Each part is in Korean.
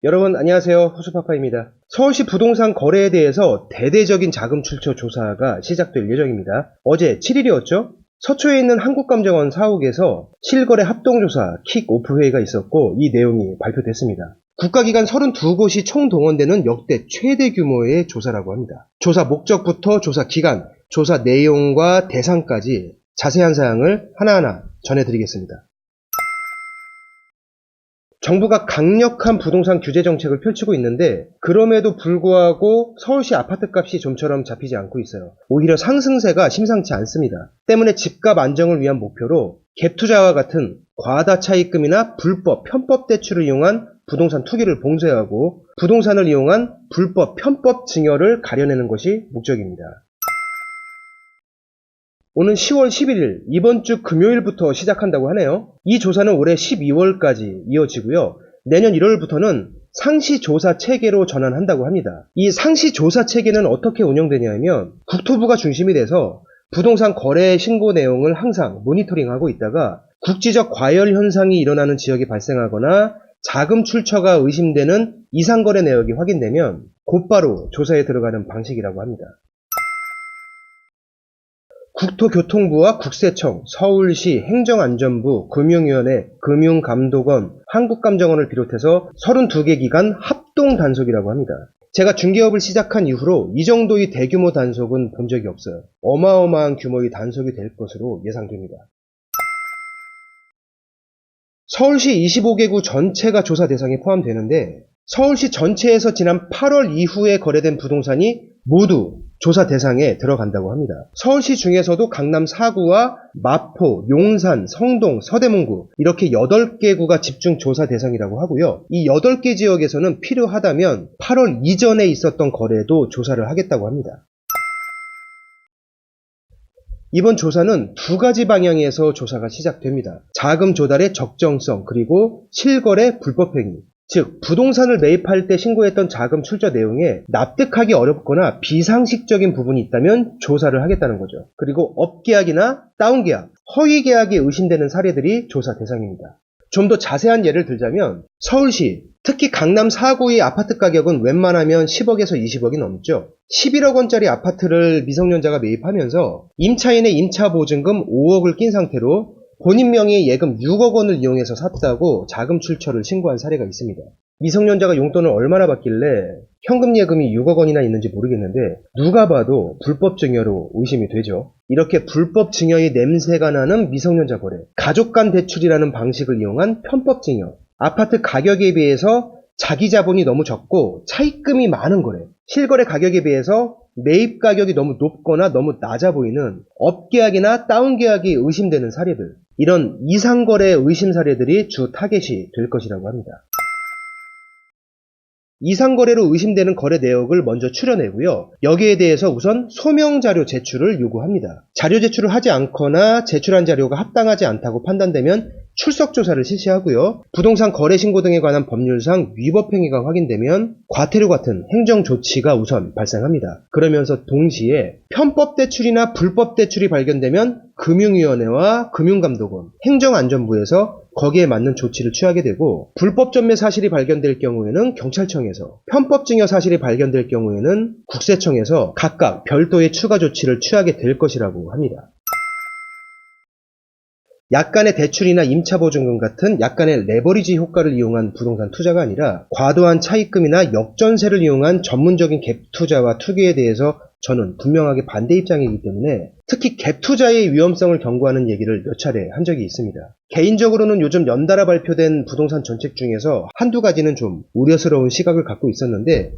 여러분 안녕하세요. 호수파파입니다. 서울시 부동산 거래에 대해서 대대적인 자금 출처 조사가 시작될 예정입니다. 어제 7일이었죠? 서초에 있는 한국감정원 사옥에서 실거래 합동조사 킥오프 회의가 있었고 이 내용이 발표됐습니다. 국가기관 32곳이 총동원되는 역대 최대 규모의 조사라고 합니다. 조사 목적부터 조사 기간, 조사 내용과 대상까지 자세한 사항을 하나하나 전해드리겠습니다. 정부가 강력한 부동산 규제 정책을 펼치고 있는데 그럼에도 불구하고 서울시 아파트값이 좀처럼 잡히지 않고 있어요. 오히려 상승세가 심상치 않습니다. 때문에 집값 안정을 위한 목표로 갭투자와 같은 과다 차입금이나 불법, 편법 대출을 이용한 부동산 투기를 봉쇄하고 부동산을 이용한 불법, 편법 증여를 가려내는 것이 목적입니다. 오는 10월 11일 이번 주 금요일부터 시작한다고 하네요. 이 조사는 올해 12월까지 이어지고요. 내년 1월부터는 상시조사 체계로 전환한다고 합니다. 이 상시조사 체계는 어떻게 운영되냐면 국토부가 중심이 돼서 부동산 거래 신고 내용을 항상 모니터링하고 있다가 국지적 과열 현상이 일어나는 지역이 발생하거나 자금 출처가 의심되는 이상거래 내역이 확인되면 곧바로 조사에 들어가는 방식이라고 합니다. 국토교통부와 국세청, 서울시, 행정안전부, 금융위원회, 금융감독원, 한국감정원을 비롯해서 32개 기관 합동 단속이라고 합니다. 제가 중개업을 시작한 이후로 이 정도의 대규모 단속은 본 적이 없어요. 어마어마한 규모의 단속이 될 것으로 예상됩니다. 서울시 25개구 전체가 조사 대상에 포함되는데 서울시 전체에서 지난 8월 이후에 거래된 부동산이 모두 조사 대상에 들어간다고 합니다. 서울시 중에서도 강남 4구와 마포, 용산, 성동, 서대문구 이렇게 8개구가 집중 조사 대상이라고 하고요. 이 8개 지역에서는 필요하다면 8월 이전에 있었던 거래도 조사를 하겠다고 합니다. 이번 조사는 두 가지 방향에서 조사가 시작됩니다. 자금 조달의 적정성 그리고 실거래 불법행위. 즉 부동산을 매입할 때 신고했던 자금 출처 내용에 납득하기 어렵거나 비상식적인 부분이 있다면 조사를 하겠다는 거죠. 그리고 업계약이나 다운계약, 허위계약이 의심되는 사례들이 조사 대상입니다. 좀 더 자세한 예를 들자면 서울시, 특히 강남 4구의 아파트 가격은 웬만하면 10억에서 20억이 넘죠. 11억 원짜리 아파트를 미성년자가 매입하면서 임차인의 임차보증금 5억을 낀 상태로 본인 명의의 예금 6억 원을 이용해서 샀다고 자금 출처를 신고한 사례가 있습니다. 미성년자가 용돈을 얼마나 받길래 현금 예금이 6억 원이나 있는지 모르겠는데 누가 봐도 불법 증여로 의심이 되죠. 이렇게 불법 증여의 냄새가 나는 미성년자 거래, 가족 간 대출이라는 방식을 이용한 편법 증여, 아파트 가격에 비해서 자기 자본이 너무 적고 차입금이 많은 거래, 실거래 가격에 비해서 매입 가격이 너무 높거나 너무 낮아 보이는 업계약이나 다운계약이 의심되는 사례들, 이런 이상거래 의심 사례들이 주 타겟이 될 것이라고 합니다. 이상거래로 의심되는 거래 내역을 먼저 추려내고요. 여기에 대해서 우선 소명자료 제출을 요구합니다. 자료 제출을 하지 않거나 제출한 자료가 합당하지 않다고 판단되면 출석조사를 실시하고요. 부동산 거래 신고 등에 관한 법률상 위법행위가 확인되면 과태료 같은 행정조치가 우선 발생합니다. 그러면서 동시에 편법 대출이나 불법 대출이 발견되면 금융위원회와 금융감독원, 행정안전부에서 거기에 맞는 조치를 취하게 되고 불법 전매 사실이 발견될 경우에는 경찰청에서, 편법 증여 사실이 발견될 경우에는 국세청에서 각각 별도의 추가 조치를 취하게 될 것이라고 합니다. 약간의 대출이나 임차보증금 같은 약간의 레버리지 효과를 이용한 부동산 투자가 아니라 과도한 차입금이나 역전세를 이용한 전문적인 갭투자와 투기에 대해서 저는 분명하게 반대 입장이기 때문에 특히 갭투자의 위험성을 경고하는 얘기를 몇 차례 한 적이 있습니다. 개인적으로는 요즘 연달아 발표된 부동산 정책 중에서 한두 가지는 좀 우려스러운 시각을 갖고 있었는데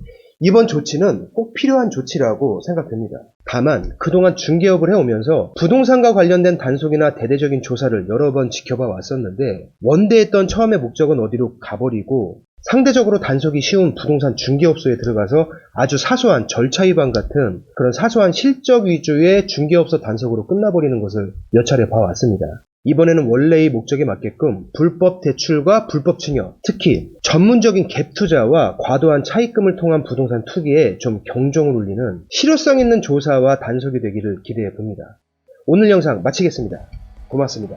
이번 조치는 꼭 필요한 조치라고 생각됩니다. 다만 그동안 중개업을 해오면서 부동산과 관련된 단속이나 대대적인 조사를 여러 번 지켜봐 왔었는데 원대했던 처음의 목적은 어디로 가버리고 상대적으로 단속이 쉬운 부동산 중개업소에 들어가서 아주 사소한 절차 위반 같은 그런 사소한 실적 위주의 중개업소 단속으로 끝나버리는 것을 몇 차례 봐왔습니다. 이번에는 원래의 목적에 맞게끔 불법 대출과 불법 증여, 특히 전문적인 갭투자와 과도한 차입금을 통한 부동산 투기에 좀 경종을 울리는 실효성 있는 조사와 단속이 되기를 기대해 봅니다. 오늘 영상 마치겠습니다. 고맙습니다.